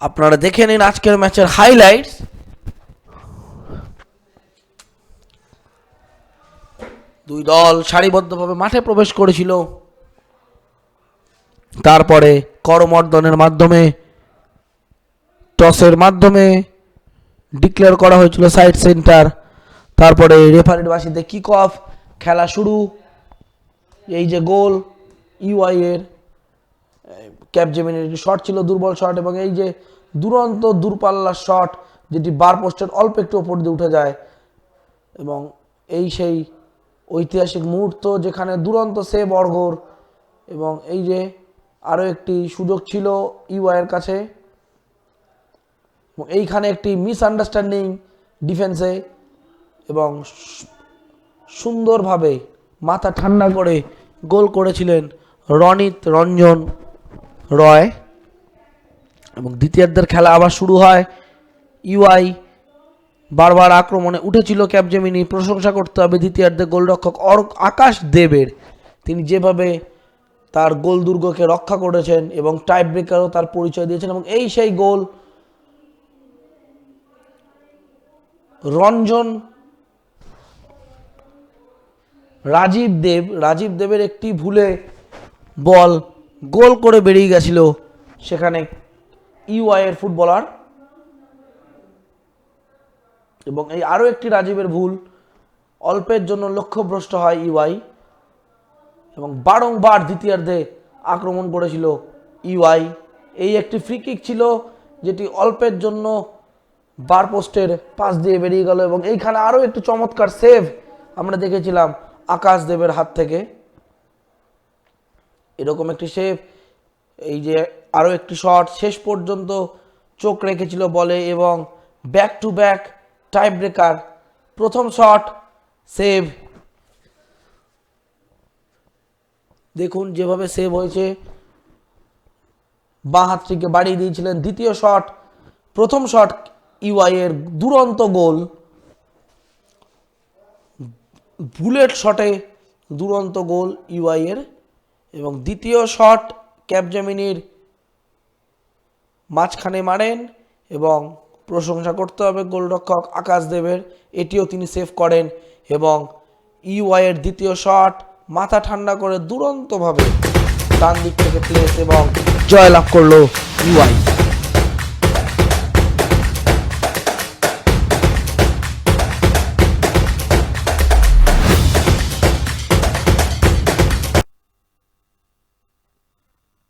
আপনারা দেখে নিন আজকের ম্যাচের হাইলাইটস। দুই দল সারিবদ্ধভাবে মাঠে প্রবেশ করেছিল, তারপরে করমর্দনের মাধ্যমে টসের মাধ্যমে ডিক্লেয়ার করা হয়েছিল সাইড সেন্টার, তারপরে রেফারির বাসিতে কিক অফ, খেলা শুরু। এই যে গোল ইউআই এর, ক্যাপজেমিনির শট ছিল দুর্বল শট, এবং এই যে দুরন্ত দূরপাল্লার শট যেটি বার পোস্টের অল্প একটু ওপর দিয়ে উঠে যায়, এবং এই সেই ঐতিহাসিক মুহূর্ত যেখানে দুরন্ত সেভ অর্ঘর। এবং এই যে আরও একটি সুযোগ ছিল ইউআই এর কাছে, এবং এইখানে একটি মিসআন্ডারস্ট্যান্ডিং ডিফেন্সে, এবং সুন্দরভাবে মাথা ঠান্ডা করে গোল করেছিলেন রনিত রঞ্জন রয়। এবং দ্বিতীয়ার্ধের খেলা আবার শুরু হয়। ইউআই বারবার আক্রমণে উঠেছিল, ক্যাপজেমিনি প্রশংসা করতে হবে দ্বিতীয়ার্ধে গোলরক্ষক আকাশ দেবের, তিনি যেভাবে তার গোল দুর্গকে রক্ষা করেছেন এবং টাই ব্রেকারও তার পরিচয় দিয়েছেন। এবং এই সেই গোল, রঞ্জন রাজীব দেবের একটি ভুলে বল গোল করে বেরিয়ে গেছিল সেখানে ইউআই এর ফুটবলার, এবং এই আরও একটি রাজীবের ভুল, অল্পের জন্য লক্ষ্যভ্রষ্ট হয় ইউআই, এবং বারংবার দ্বিতীয়ার্ধে আক্রমণ করেছিল ইউআই। এই একটি ফ্রি কিক ছিল যেটি অল্পের জন্য বার পোস্টের পাশ দিয়ে বেরিয়ে গেল, এবং এইখানে আরও একটু চমৎকার সেভ আমরা দেখেছিলাম আকাশ দেবের হাত থেকে। এরকম একটি সেভ, এই যে আরও একটি শট, শেষ পর্যন্ত চোখ রেখেছিল বলে, এবং back to back tiebreaker, প্রথম শট সেভ, দেখুন যেভাবে সেভ হয়েছে, বাঁ হাতটিকে বাড়িয়ে দিয়েছিলেন। দ্বিতীয় শট, প্রথম শট ইউআই এর দুরন্ত গোল, বুলেট শটে দুরন্ত গোল ইউআই এর, এবং দ্বিতীয় শট ক্যাপজেমিনির মাঝখানে মারেন, এবং প্রশংসা করতে হবে গোলরক্ষক আকাশ দেবের, এটিও তিনি সেভ করেন। এবং ইউআই এর দ্বিতীয় শট মাথা ঠান্ডা করে দুরন্তভাবে ডান দিক থেকে প্লেস, এবং জয়লাভ করলো ইউআই।